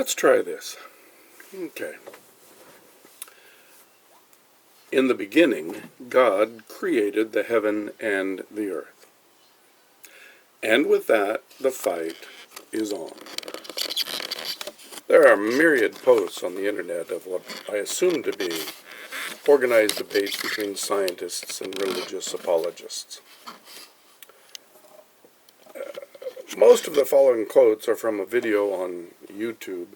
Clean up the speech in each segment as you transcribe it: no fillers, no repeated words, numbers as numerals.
Let's try this. Okay. In the beginning, God created the heaven and the earth. And with that, the fight is on. There are myriad posts on the internet of what I assume to be organized debates between scientists and religious apologists. Most of the following quotes are from a video on YouTube,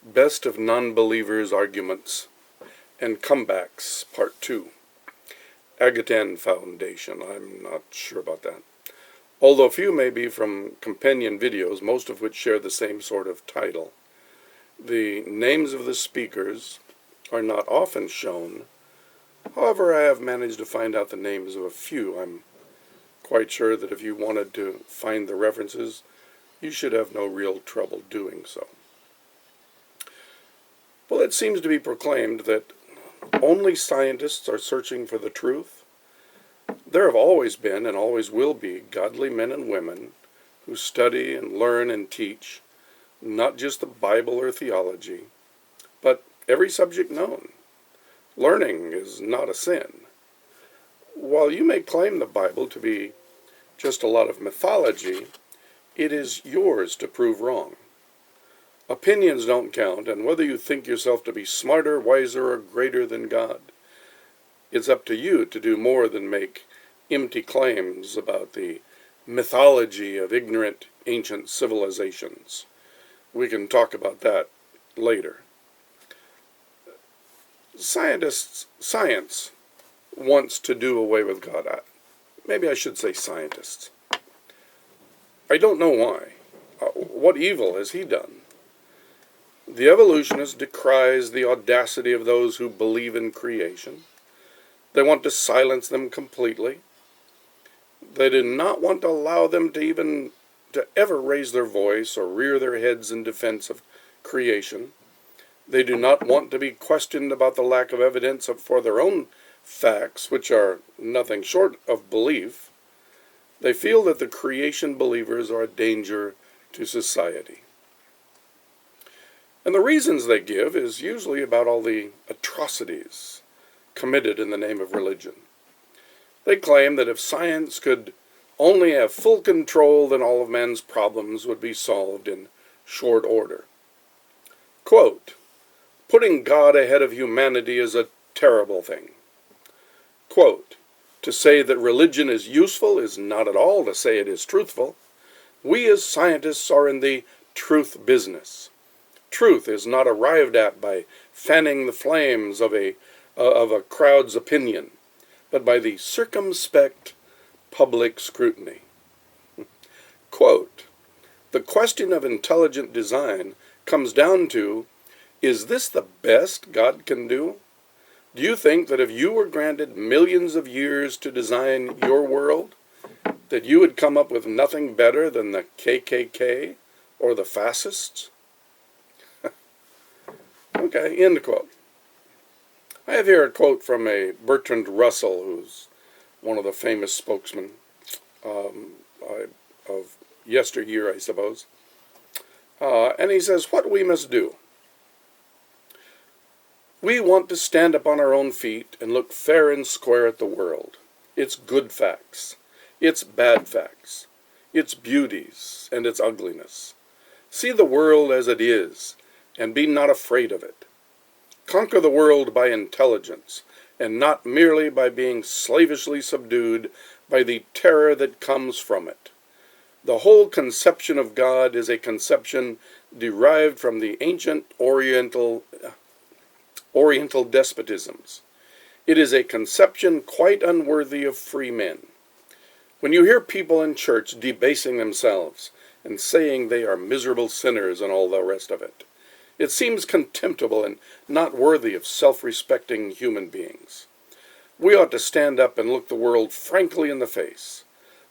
Best of Non-Believers' Arguments and Comebacks, Part 2. Agaton Foundation, I'm not sure about that. Although few may be from companion videos, most of which share the same sort of title. The names of the speakers are not often shown. However, I have managed to find out the names of a few. I'm quite sure that if you wanted to find the references, you should have no real trouble doing so. Well, it seems to be proclaimed that only scientists are searching for the truth. There have always been and always will be godly men and women who study and learn and teach not just the Bible or theology, but every subject known. Learning is not a sin. While you may claim the Bible to be just a lot of mythology, it is yours to prove wrong. Opinions don't count, and whether you think yourself to be smarter, wiser, or greater than God, it's up to you to do more than make empty claims about the mythology of ignorant ancient civilizations. We can talk about that later. Science wants to do away with God. Maybe I should say scientists. I don't know why. What evil has he done? The evolutionist decries the audacity of those who believe in creation. They want to silence them completely. They do not want to allow them to ever raise their voice or rear their heads in defense of creation. They do not want to be questioned about the lack of evidence for their own facts, which are nothing short of belief. They feel that the creation believers are a danger to society. And the reasons they give is usually about all the atrocities committed in the name of religion. They claim that if science could only have full control, then all of man's problems would be solved in short order. Quote, putting God ahead of humanity is a terrible thing. Quote, to say that religion is useful is not at all to say it is truthful. We as scientists are in the truth business. Truth is not arrived at by fanning the flames of a crowd's opinion, but by the circumspect public scrutiny. Quote, the question of intelligent design comes down to, is this the best God can do? Do you think that if you were granted millions of years to design your world, that you would come up with nothing better than the KKK or the fascists? Okay, end quote. I have here a quote from a Bertrand Russell, who's one of the famous spokesmen of yesteryear, I suppose. And he says, what we must do. We want to stand up on our own feet and look fair and square at the world. Its good facts, its bad facts, its beauties and its ugliness. See the world as it is, and be not afraid of it. Conquer the world by intelligence, and not merely by being slavishly subdued by the terror that comes from it. The whole conception of God is a conception derived from the ancient Oriental despotisms. It is a conception quite unworthy of free men. When you hear people in church debasing themselves and saying they are miserable sinners and all the rest of it, it seems contemptible and not worthy of self-respecting human beings. We ought to stand up and look the world frankly in the face.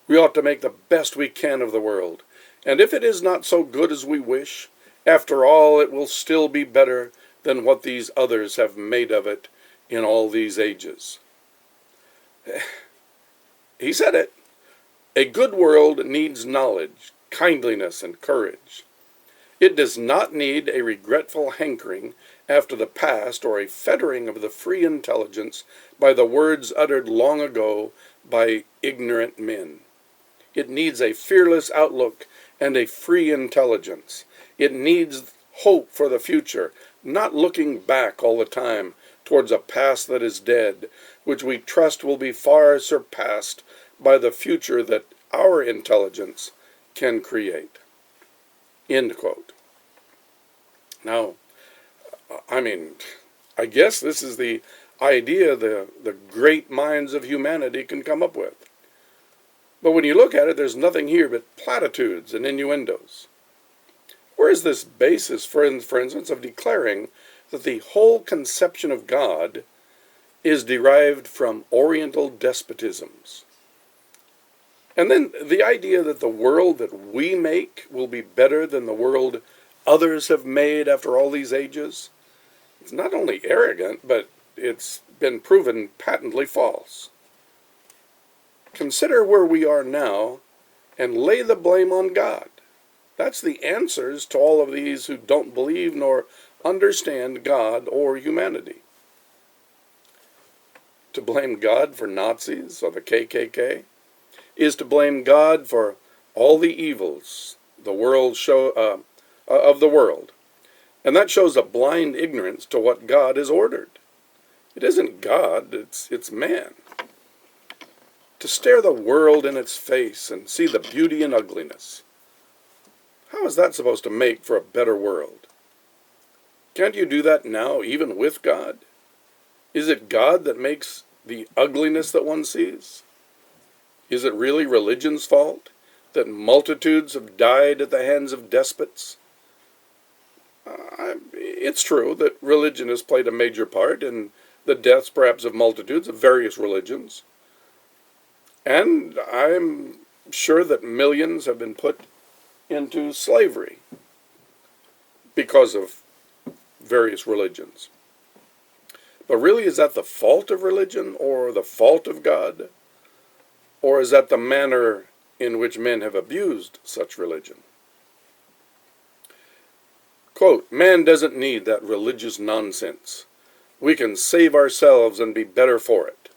We ought to make the best we can of the world, and if it is not so good as we wish, after all it will still be better than what these others have made of it in all these ages. He said it. A good world needs knowledge, kindliness, and courage. It does not need a regretful hankering after the past or a fettering of the free intelligence by the words uttered long ago by ignorant men. It needs a fearless outlook and a free intelligence. It needs hope for the future, not looking back all the time towards a past that is dead, which we trust will be far surpassed by the future that our intelligence can create. End quote. Now, I guess this is the idea the great minds of humanity can come up with. But when you look at it, there's nothing here but platitudes and innuendos. Where is this basis, for instance, of declaring that the whole conception of God is derived from Oriental despotisms? And then the idea that the world that we make will be better than the world others have made after all these ages? It's not only arrogant, but it's been proven patently false. Consider where we are now and lay the blame on God. That's the answers to all of these who don't believe nor understand God or humanity. To blame God for Nazis or the KKK is to blame God for all the evils of the world. And that shows a blind ignorance to what God has ordered. It isn't God, it's man. To stare the world in its face and see the beauty and ugliness. How is that supposed to make for a better world? Can't you do that now, even with God? Is it God that makes the ugliness that one sees? Is it really religion's fault that multitudes have died at the hands of despots? It's true that religion has played a major part in the deaths, perhaps, of multitudes of various religions. And I'm sure that millions have been put into slavery because of various religions. But really, is that the fault of religion or the fault of God? Or is that the manner in which men have abused such religion? Quote, man doesn't need that religious nonsense. We can save ourselves and be better for it.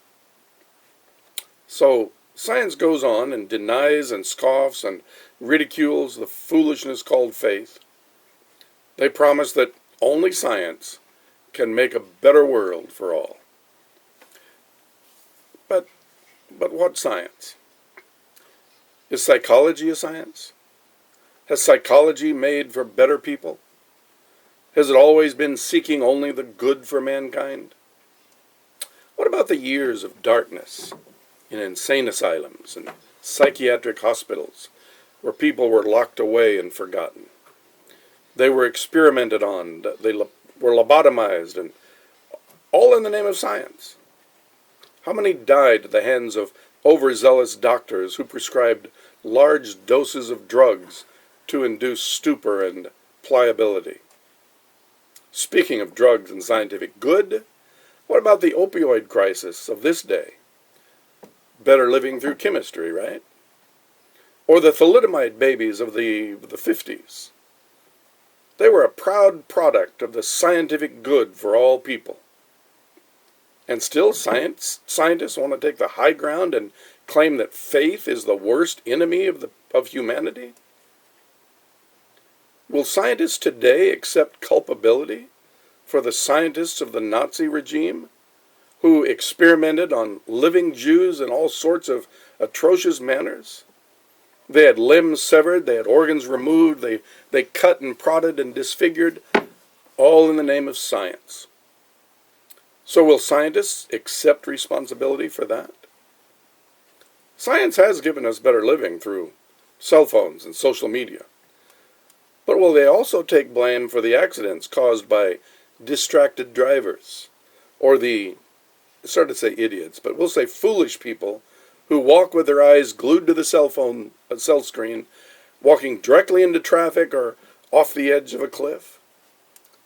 So, science goes on and denies and scoffs and ridicules the foolishness called faith. They promise that only science can make a better world for all. But what science? Is psychology a science? Has psychology made for better people? Has it always been seeking only the good for mankind? What about the years of darkness in insane asylums and psychiatric hospitals where people were locked away and forgotten? They were experimented on, they were lobotomized, and all in the name of science. How many died at the hands of overzealous doctors who prescribed large doses of drugs to induce stupor and pliability? Speaking of drugs and scientific good, what about the opioid crisis of this day? Better living through chemistry, right? Or the thalidomide babies of the 50s. They were a proud product of the scientific good for all people. And still scientists want to take the high ground and claim that faith is the worst enemy of humanity? Will scientists today accept culpability for the scientists of the Nazi regime who experimented on living Jews in all sorts of atrocious manners? They had limbs severed, they had organs removed, they cut and prodded and disfigured, all in the name of science. So will scientists accept responsibility for that? Science has given us better living through cell phones and social media. But will they also take blame for the accidents caused by distracted drivers, or the, I started to say idiots, but we'll say foolish people who walk with their eyes glued to the cell screen, walking directly into traffic or off the edge of a cliff?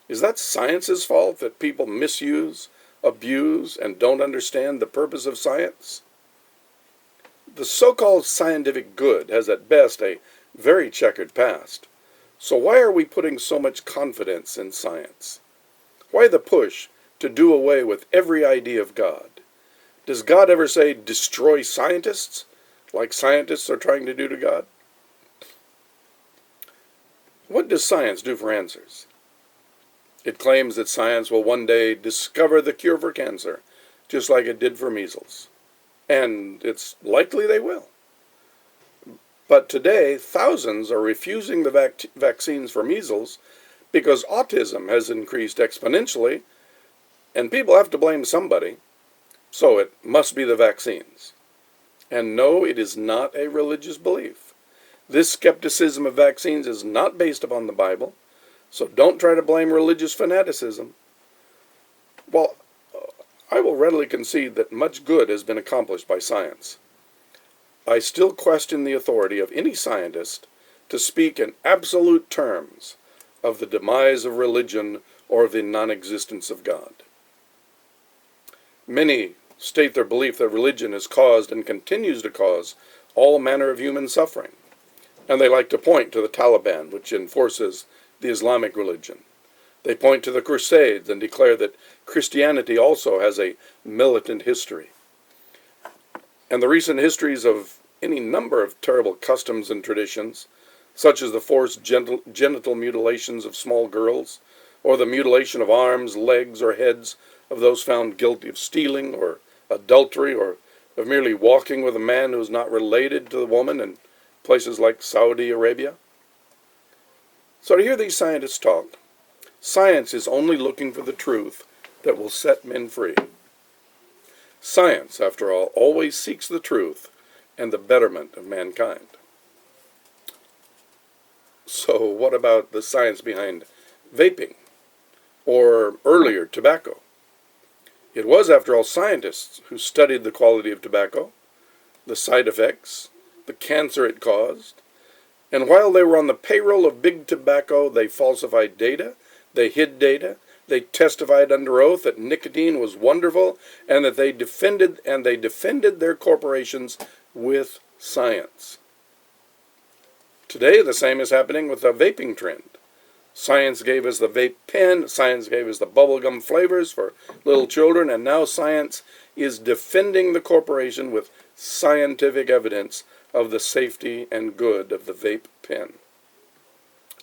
Is that science's fault that people misuse, abuse, and don't understand the purpose of science? The so-called scientific good has at best a very checkered past. So why are we putting so much confidence in science? Why the push to do away with every idea of God? Does God ever say, destroy scientists, like scientists are trying to do to God? What does science do for answers? It claims that science will one day discover the cure for cancer, just like it did for measles. And it's likely they will. But today, thousands are refusing the vaccines for measles because autism has increased exponentially, and people have to blame somebody, so it must be the vaccines. And no, it is not a religious belief. This skepticism of vaccines is not based upon the Bible, so don't try to blame religious fanaticism. Well, I will readily concede that much good has been accomplished by science. I still question the authority of any scientist to speak in absolute terms of the demise of religion or the non-existence of God. Many state their belief that religion has caused and continues to cause all manner of human suffering, and they like to point to the Taliban, which enforces the Islamic religion. They point to the Crusades and declare that Christianity also has a militant history. And the recent histories of any number of terrible customs and traditions, such as the forced genital mutilations of small girls, or the mutilation of arms, legs, or heads of those found guilty of stealing or adultery, or of merely walking with a man who is not related to the woman in places like Saudi Arabia. So to hear these scientists talk, science is only looking for the truth that will set men free. Science, after all, always seeks the truth and the betterment of mankind. So what about the science behind vaping, or earlier, tobacco? It was, after all, scientists who studied the quality of tobacco, the side effects, the cancer it caused, and while they were on the payroll of big tobacco, they falsified data, they hid data, they testified under oath that nicotine was wonderful, and that they defended their corporations with science. Today, the same is happening with the vaping trend. Science gave us the vape pen, science gave us the bubblegum flavors for little children, and now science is defending the corporation with scientific evidence of the safety and good of the vape pen.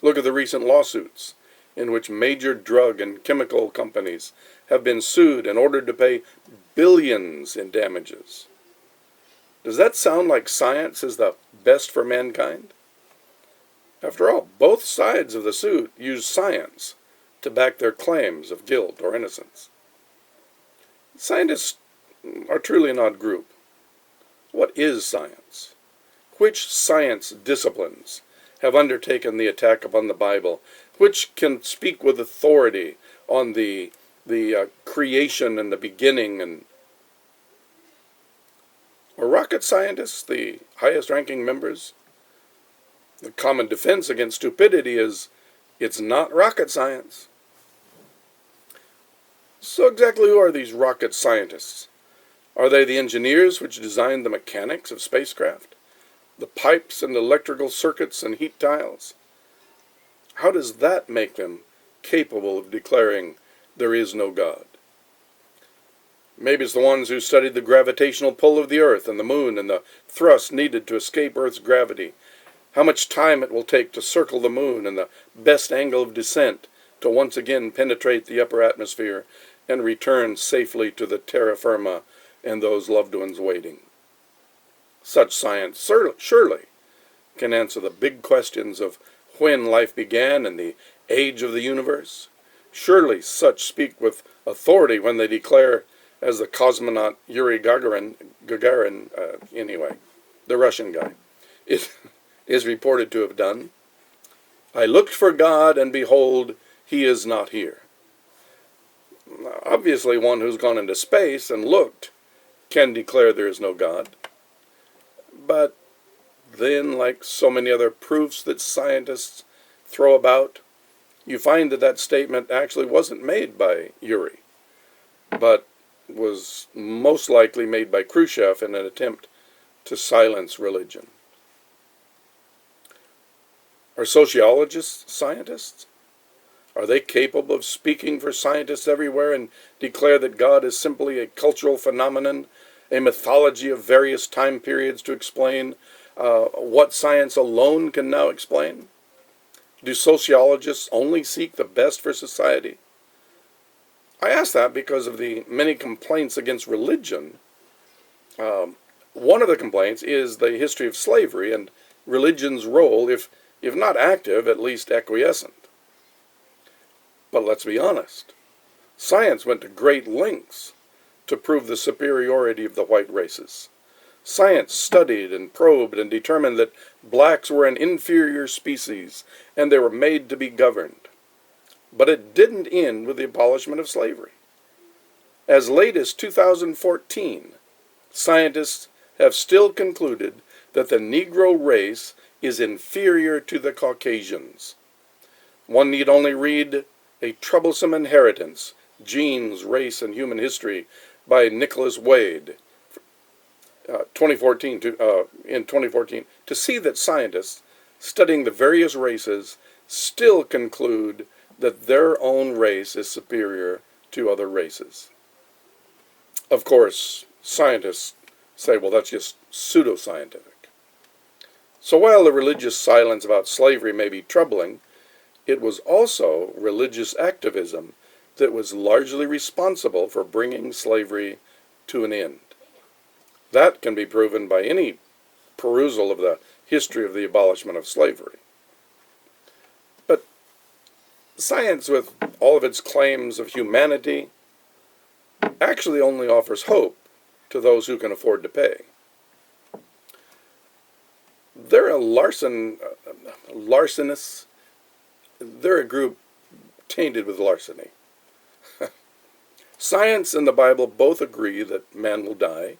Look at the recent lawsuits in which major drug and chemical companies have been sued and ordered to pay billions in damages. Does that sound like science is the best for mankind? After all, both sides of the suit use science to back their claims of guilt or innocence. Scientists are truly an odd group. What is science? Which science disciplines have undertaken the attack upon the Bible? Which can speak with authority on the creation and the beginning? And are rocket scientists the highest-ranking members? The common defense against stupidity is, it's not rocket science. So exactly who are these rocket scientists? Are they the engineers which designed the mechanics of spacecraft? The pipes and electrical circuits and heat tiles? How does that make them capable of declaring there is no God? Maybe it's the ones who studied the gravitational pull of the Earth and the Moon and the thrust needed to escape Earth's gravity, how much time it will take to circle the Moon and the best angle of descent to once again penetrate the upper atmosphere and return safely to the terra firma and those loved ones waiting. Such science surely can answer the big questions of when life began and the age of the universe. Surely such speak with authority when they declare, as the cosmonaut Yuri Gagarin, the Russian guy, is reported to have done, I looked for God, and behold, he is not here. Obviously, one who's gone into space and looked can declare there is no God. But then, like so many other proofs that scientists throw about, you find that that statement actually wasn't made by Yuri, but was most likely made by Khrushchev in an attempt to silence religion. Are sociologists scientists? Are they capable of speaking for scientists everywhere and declare that God is simply a cultural phenomenon, a mythology of various time periods to explain what science alone can now explain? Do sociologists only seek the best for society? I ask that because of the many complaints against religion. One of the complaints is the history of slavery and religion's role, if not active, at least acquiescent. But let's be honest. Science went to great lengths to prove the superiority of the white races. Science studied and probed and determined that blacks were an inferior species and they were made to be governed. But it didn't end with the abolishment of slavery. As late as 2014, scientists have still concluded that the Negro race is inferior to the Caucasians. One need only read A Troublesome Inheritance, Genes, Race, and Human History by Nicholas Wade, 2014 to see that scientists studying the various races still conclude that their own race is superior to other races. Of course, scientists say, well, that's just pseudoscientific. So while the religious silence about slavery may be troubling, it was also religious activism that was largely responsible for bringing slavery to an end. That can be proven by any perusal of the history of the abolishment of slavery. But science, with all of its claims of humanity, actually only offers hope to those who can afford to pay. They're larcenists. They're a group tainted with larceny. Science and the Bible both agree that man will die.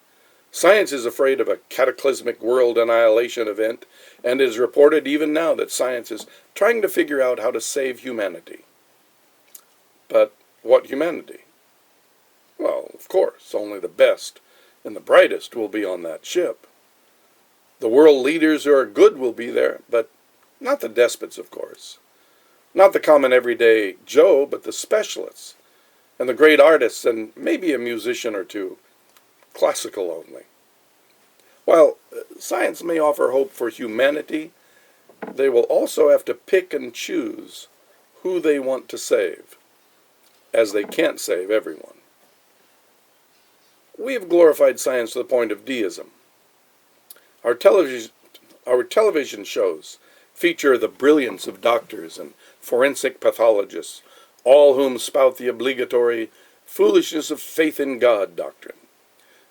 Science is afraid of a cataclysmic world annihilation event, and it is reported even now that science is trying to figure out how to save humanity. But what humanity? Well, of course, only the best and the brightest will be on that ship. The world leaders who are good will be there, but not the despots, of course. Not the common everyday Joe, but the specialists, and the great artists, and maybe a musician or two, classical only. While science may offer hope for humanity, they will also have to pick and choose who they want to save, as they can't save everyone. We have glorified science to the point of deism. Our television shows feature the brilliance of doctors and forensic pathologists, all whom spout the obligatory foolishness of faith in God doctrine.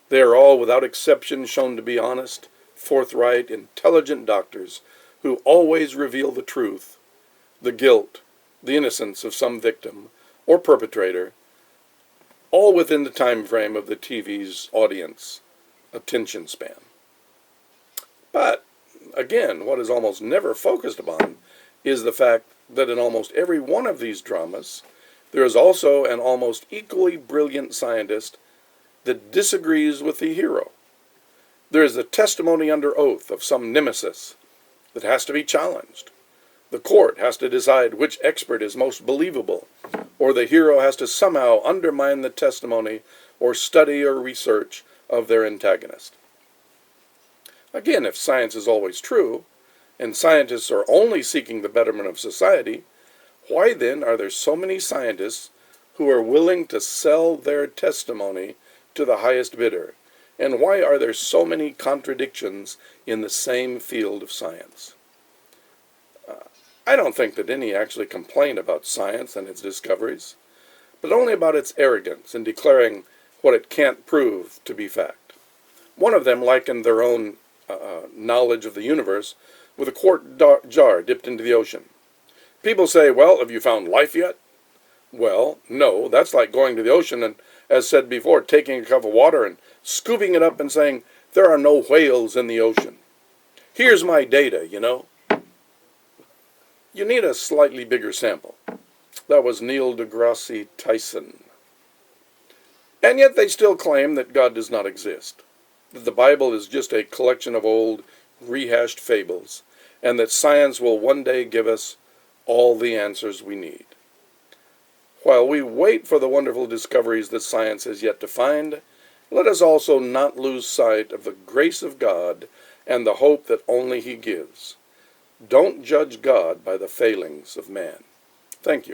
They are all, without exception, shown to be honest, forthright, intelligent doctors who always reveal the truth, the guilt, the innocence of some victim or perpetrator, all within the time frame of the TV's audience attention span. But, again, what is almost never focused upon is the fact that in almost every one of these dramas, there is also an almost equally brilliant scientist that disagrees with the hero. There is the testimony under oath of some nemesis that has to be challenged. The court has to decide which expert is most believable, or the hero has to somehow undermine the testimony or study or research of their antagonist. Again, if science is always true, and scientists are only seeking the betterment of society, why then are there so many scientists who are willing to sell their testimony to the highest bidder? And why are there so many contradictions in the same field of science? I don't think that any actually complain about science and its discoveries, but only about its arrogance in declaring what it can't prove to be fact. One of them likened their own knowledge of the universe with a quart jar dipped into the ocean. People say, well, have you found life yet? Well, no, that's like going to the ocean and, as said before, taking a cup of water and scooping it up and saying, there are no whales in the ocean. Here's my data, you know. You need a slightly bigger sample. That was Neil deGrasse Tyson. And yet they still claim that God does not exist, that the Bible is just a collection of old, rehashed fables, and that science will one day give us all the answers we need. While we wait for the wonderful discoveries that science has yet to find, let us also not lose sight of the grace of God and the hope that only He gives. Don't judge God by the failings of man. Thank you.